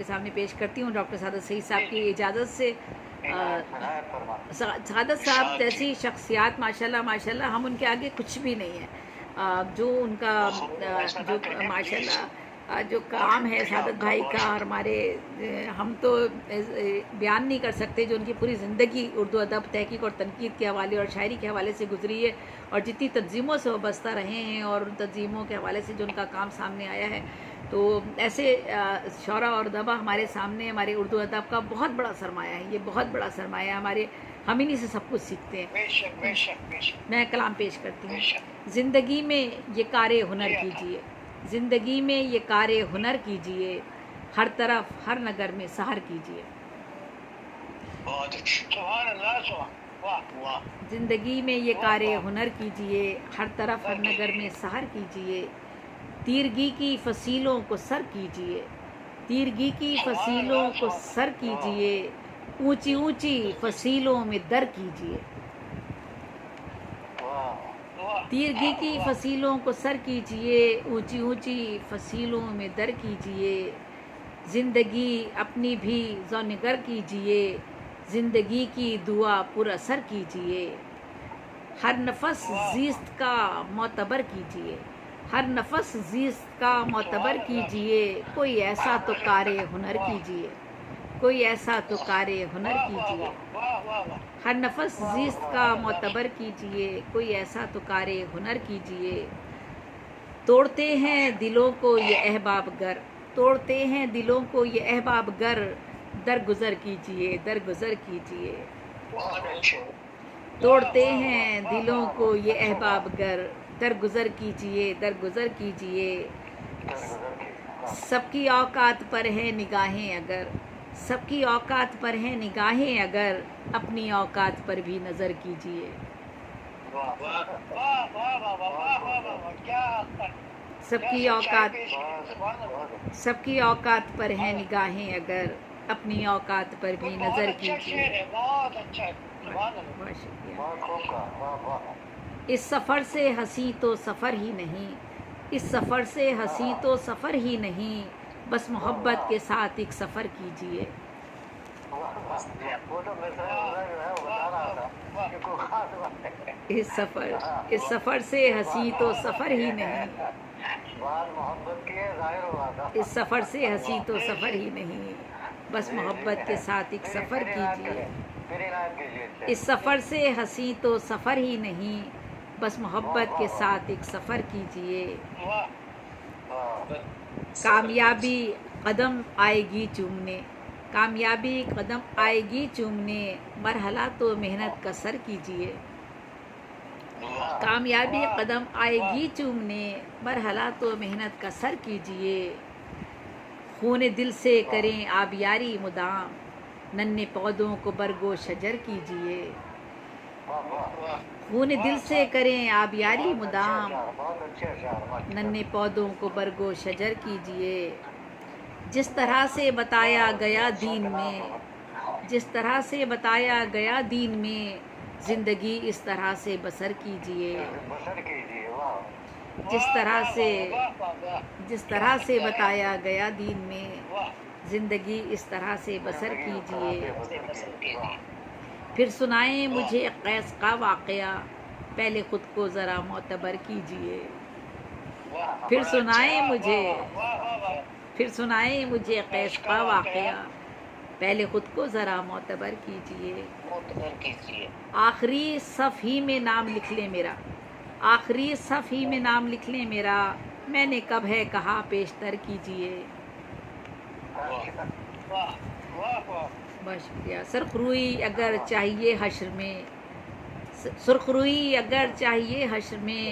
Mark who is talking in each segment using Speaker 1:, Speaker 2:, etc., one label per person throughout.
Speaker 1: کے سامنے پیش کرتی ہوں ڈاکٹر سعادت سعید صاحب کی اجازت سے۔ سعادت صاحب جیسی شخصیات ماشاءاللہ ماشاءاللہ، ہم ان کے آگے کچھ بھی نہیں ہیں۔ جو ان کا جو ماشاءاللہ جو کام ہے سعادت بھائی کا، اور ہمارے ہم تو بیان نہیں کر سکتے جو ان کی پوری زندگی اردو ادب تحقیق اور تنقید کے حوالے اور شاعری کے حوالے سے گزری ہے، اور جتنی تنظیموں سے وابستہ رہے ہیں اور ان تنظیموں کے حوالے سے جو ان کا کام سامنے آیا ہے، تو ایسے شعراء اور ادبا ہمارے سامنے ہمارے اردو ادب کا بہت بڑا سرمایہ ہے۔ یہ بہت بڑا سرمایہ ہے ہمارے، ہم انہی سے سب کچھ سیکھتے ہیں۔ میں کلام پیش کرتی ہوں۔ زندگی میں یہ کار ہنر کیجیے، زندگی میں یہ کار ہنر کیجیے، ہر طرف ہر نگر میں سحر کیجیے۔ زندگی میں یہ کار ہنر کیجیے، ہر طرف ہر نگر میں سحر کیجیے، تیرگی کی فصیلوں کو سر کیجیے، تیرگی کی فصیلوں کو سر کیجیے، اونچی اونچی فصیلوں میں در کیجیے۔ تیرگی کی فصیلوں کو سر کیجیے، اونچی اونچی فصیلوں میں در کیجیے، زندگی اپنی بھی ذو نگر کیجیے، زندگی کی دعا پر اثر کیجیے، ہر نفس زیست کا معتبر کیجیے، ہر نفس زیست کا معتبر کیجیے، کوئی ایسا تو کار ہنر کیجیے، کوئی ایسا تو کار ہنر کیجیے، ہر نفس زیست کا معتبر کیجیے، کوئی ایسا تو کار ہنر کیجیے۔ توڑتے ہیں دلوں کو یہ احباب گر، توڑتے ہیں دلوں کو یہ احباب گر، درگزر کیجیے، درگزر کیجیے۔ توڑتے ہیں دلوں کو یہ احباب گر، درگزر کیجیے، درگزر کیجیے۔ سب کی اوقات پر ہے نگاہیں اگر، سب کی اوقات پر ہیں نگاہیں اگر، اپنی اوقات پر بھی نظر کیجیے۔ سب کی اوقات، سب کی اوقات پر ہیں نگاہیں اگر، اپنی اوقات پر بھی نظر کیجیے۔ بہت شکریہ۔ اس سفر سے ہنسی تو سفر ہی نہیں، اس سفر سے ہنسی تو سفر ہی نہیں، بس محبت کے ساتھ ایک سفر کیجیے۔ اس سفر سے ہنسی تو سفر ہی نہیں، اس سفر سے ہنسی تو سفر ہی نہیں، بس محبت کے ساتھ ایک سفر کیجیے۔ اس سفر سے ہنسی تو سفر ہی نہیں، بس محبت کے ساتھ ایک سفر کیجیے۔ کامیابی قدم آئے گی چومنے، کامیابی قدم آئے گی چومنے، مرحلہ تو محنت کا سر کیجیے۔ کامیابی قدم آئے گی چومنے، مرحلہ تو محنت کا سر کیجیے۔ خون دل سے کریں آبیاری مدام، ننھے پودوں کو برگو شجر کیجیے۔ خون دل سے کریں آبیاری مدام، ننھے پودوں کو برگو شجر کیجیے۔ جس طرح سے بتایا گیا دین میں، جس طرح سے بتایا گیا دین میں، زندگی اس طرح سے بسر کیجیے۔ جس طرح سے بتایا گیا دین میں، زندگی اس طرح سے بسر کیجیے۔ پھر سنائیں مجھے قیس کا واقعہ، پہلے خود کو ذرا معتبر کیجیے۔ پھر سنائیں مجھے قیس کا واقعہ، پہلے خود کو ذرا معتبر کیجیے۔ آخری صف ہی میں نام لکھ لیں میرا، آخری صف ہی میں نام لکھ لیں میرا، میں نے کب ہے کہا پیشتر کیجیے۔ بہت شکریہ۔ سرخ روئی اگر چاہیے حشر میں، سرخ روئی اگر چاہیے حشر میں،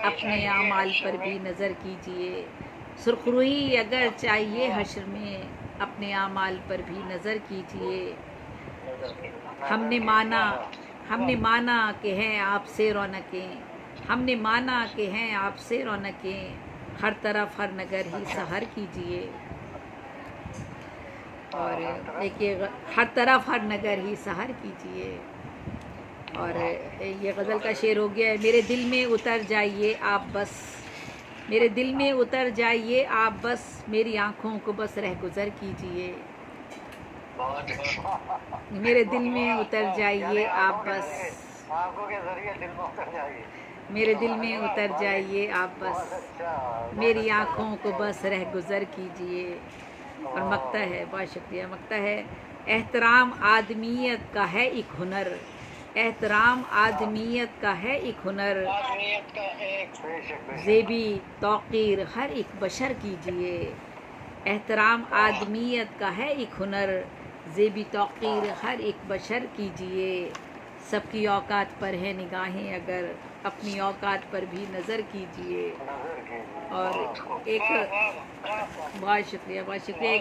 Speaker 1: اپنے اعمال پر بھی نظر کیجیے۔ سرخ روئی اگر چاہیے حشر میں، اپنے اعمال پر بھی نظر کیجیے۔ ہم نے مانا کہ ہیں آپ سے رونقیں، ہم نے مانا کہ ہیں آپ سے رونقیں، ہر طرف ہر نگر ہی سحر کیجیے۔ اور دیکھیے ہر طرف ہر نگر ہی سحر کیجیے۔ اور یہ غزل کا شعر ہو گیا ہے۔ میرے دل میں اتر جائیے آپ بس، میرے دل میں اتر جائیے آپ بس، میری آنکھوں کو بس رہ گزر کیجئے، میرے دل میں اتر جائیے آپ بس،
Speaker 2: آنکھوں کے ذریعے دل میں اتر جائیے،
Speaker 1: میرے دل میں اتر جائیے آپ بس، میری آنکھوں کو بس رہ گزر کیجئے۔ اور مکتا ہے، بہت شکریہ، مکتا ہے: احترام آدمیت کا ہے ایک ہنر، احترام آدمیت کا ہے ایک ہنر،
Speaker 2: آدمیت کا ایک
Speaker 1: زیبی توقیر ہر ایک بشر کیجئے، احترام آدمیت کا ہے ایک ہنر، زیبی توقیر ہر ایک بشر کیجئے، سب کی اوقات پر ہے نگاہیں اگر، اپنی اوقات پر بھی نظر کیجئے۔ اور ایک بہت شکریہ، بہت شکریہ۔